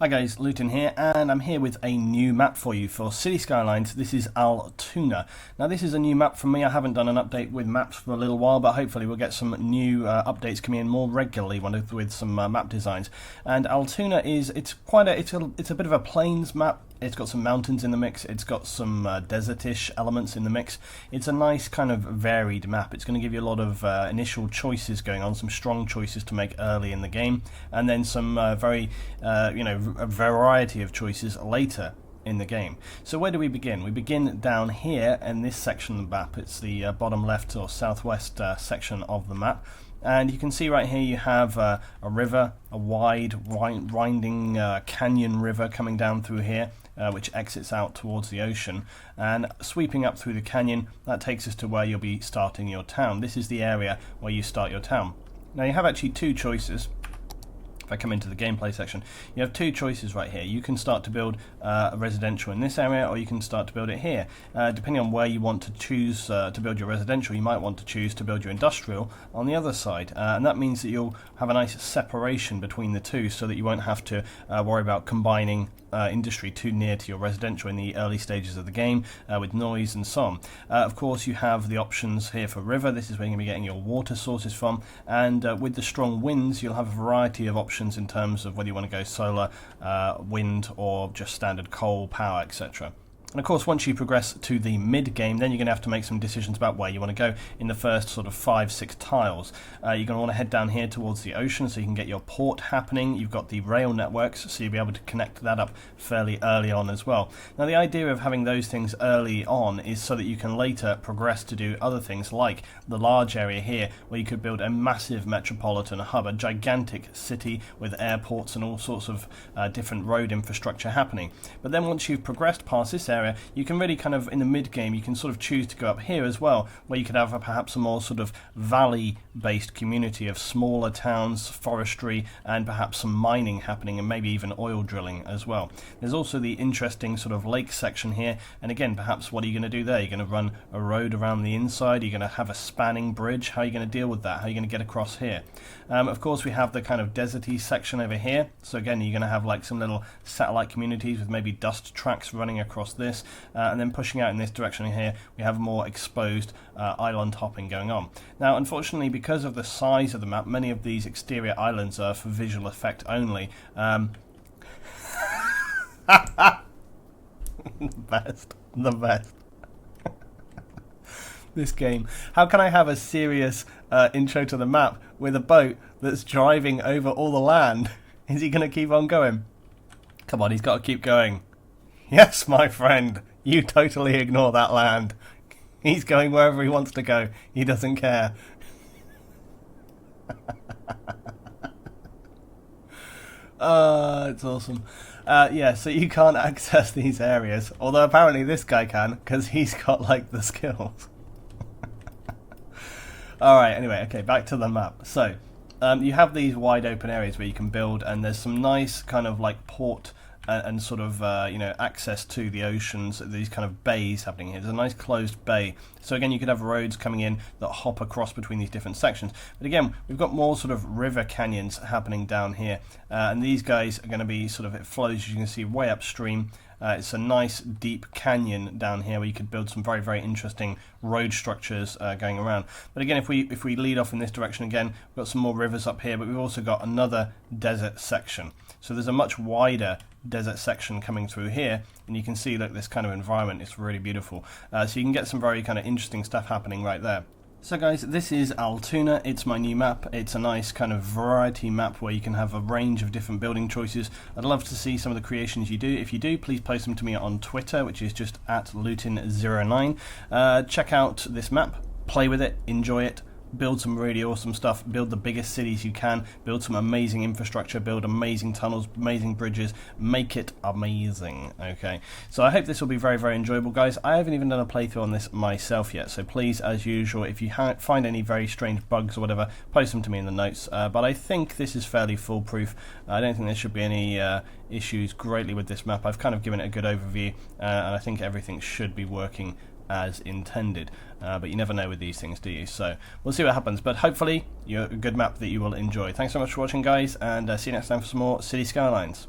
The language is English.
Hi guys, Luton here, and I'm here with a new map for you for City Skylines. This is Altuna. Now this is a new map from me. I haven't done an update with maps for a little while, but hopefully we'll get some new updates coming in more regularly with some map designs. And Altuna it's a bit of a plains map. It's got some mountains in the mix, it's got some desertish elements in the mix. It's a nice kind of varied map. It's going to give you a lot of initial choices going on, some strong choices to make early in the game, and then some a variety of choices later in the game. So where do we begin? We begin down here in this section of the map. It's the bottom left or southwest section of the map. And you can see right here you have a river, a wide, winding canyon river coming down through here, which exits out towards the ocean. And sweeping up through the canyon, that takes us to where you'll be starting your town. This is the area where you start your town. Now you have actually two choices. If I come into the gameplay section, you have two choices right here. You can start to build a residential in this area, or you can start to build it here. Depending on where you want to choose to build your residential, you might want to choose to build your industrial on the other side. And that means that you'll have a nice separation between the two, so that you won't have to worry about combining industry too near to your residential in the early stages of the game with noise and so on. Of course, you have the options here for river. This is where you're going to be getting your water sources from, and with the strong winds you'll have a variety of options in terms of whether you want to go solar, wind, or just standard coal power, etc. And of course, once you progress to the mid-game, then you're going to have to make some decisions about where you want to go in the first sort of 5-6 tiles. You're going to want to head down here towards the ocean so you can get your port happening. You've got the rail networks, so you'll be able to connect that up fairly early on as well. Now, the idea of having those things early on is so that you can later progress to do other things, like the large area here, where you could build a massive metropolitan hub, a gigantic city with airports and all sorts of different road infrastructure happening. But then once you've progressed past this area, you can really kind of, in the mid-game, you can sort of choose to go up here as well, where you could have perhaps a more sort of valley-based community of smaller towns, forestry, and perhaps some mining happening, and maybe even oil drilling as well. There's also the interesting sort of lake section here, and again, perhaps what are you going to do there? You're going to run a road around the inside, you're going to have a spanning bridge. How are you going to deal with that? How are you going to get across here? Of course, we have the kind of deserty section over here, so again, you're going to have like some little satellite communities with maybe dust tracks running across this. And then pushing out in this direction here, we have more exposed island hopping going on. Now, unfortunately, because of the size of the map, many of these exterior islands are for visual effect only. The best. This game. How can I have a serious intro to the map with a boat that's driving over all the land? Is he going to keep on going? Come on, he's got to keep going. Yes, my friend, you totally ignore that land. He's going wherever he wants to go. He doesn't care. It's awesome. Yeah, so you can't access these areas, although apparently this guy can, because he's got, like, the skills. Alright, anyway, okay, back to the map. So, you have these wide open areas where you can build, and there's some nice kind of, like, port and sort of access to the oceans, these kind of bays happening here. There's a nice closed bay, so again you could have roads coming in that hop across between these different sections. But again, we've got more sort of river canyons happening down here, and these guys are going to be sort of, it flows, as you can see, way upstream. It's a nice deep canyon down here where you could build some very, very interesting road structures going around. But again, if we lead off in this direction again, we've got some more rivers up here, but we've also got another desert section. So there's a much wider desert section coming through here, and you can see, look, this kind of environment is really beautiful. So you can get some very kind of interesting stuff happening right there. So guys, this is Altuna. It's my new map. It's a nice kind of variety map where you can have a range of different building choices. I'd love to see some of the creations you do. If you do, please post them to me on Twitter, which is just @Luton09. Check out this map, play with it, enjoy it. Build some really awesome stuff, build the biggest cities you can, build some amazing infrastructure, build amazing tunnels, amazing bridges, make it amazing, okay? So I hope this will be very, very enjoyable, guys. I haven't even done a playthrough on this myself yet, so please, as usual, if you find any very strange bugs or whatever, post them to me in the notes, but I think this is fairly foolproof. I don't think there should be any issues greatly with this map. I've kind of given it a good overview, and I think everything should be working as intended, but you never know with these things, do you? So we'll see what happens, but hopefully you're a good map that you will enjoy. Thanks so much for watching, guys, and see you next time for some more City Skylines.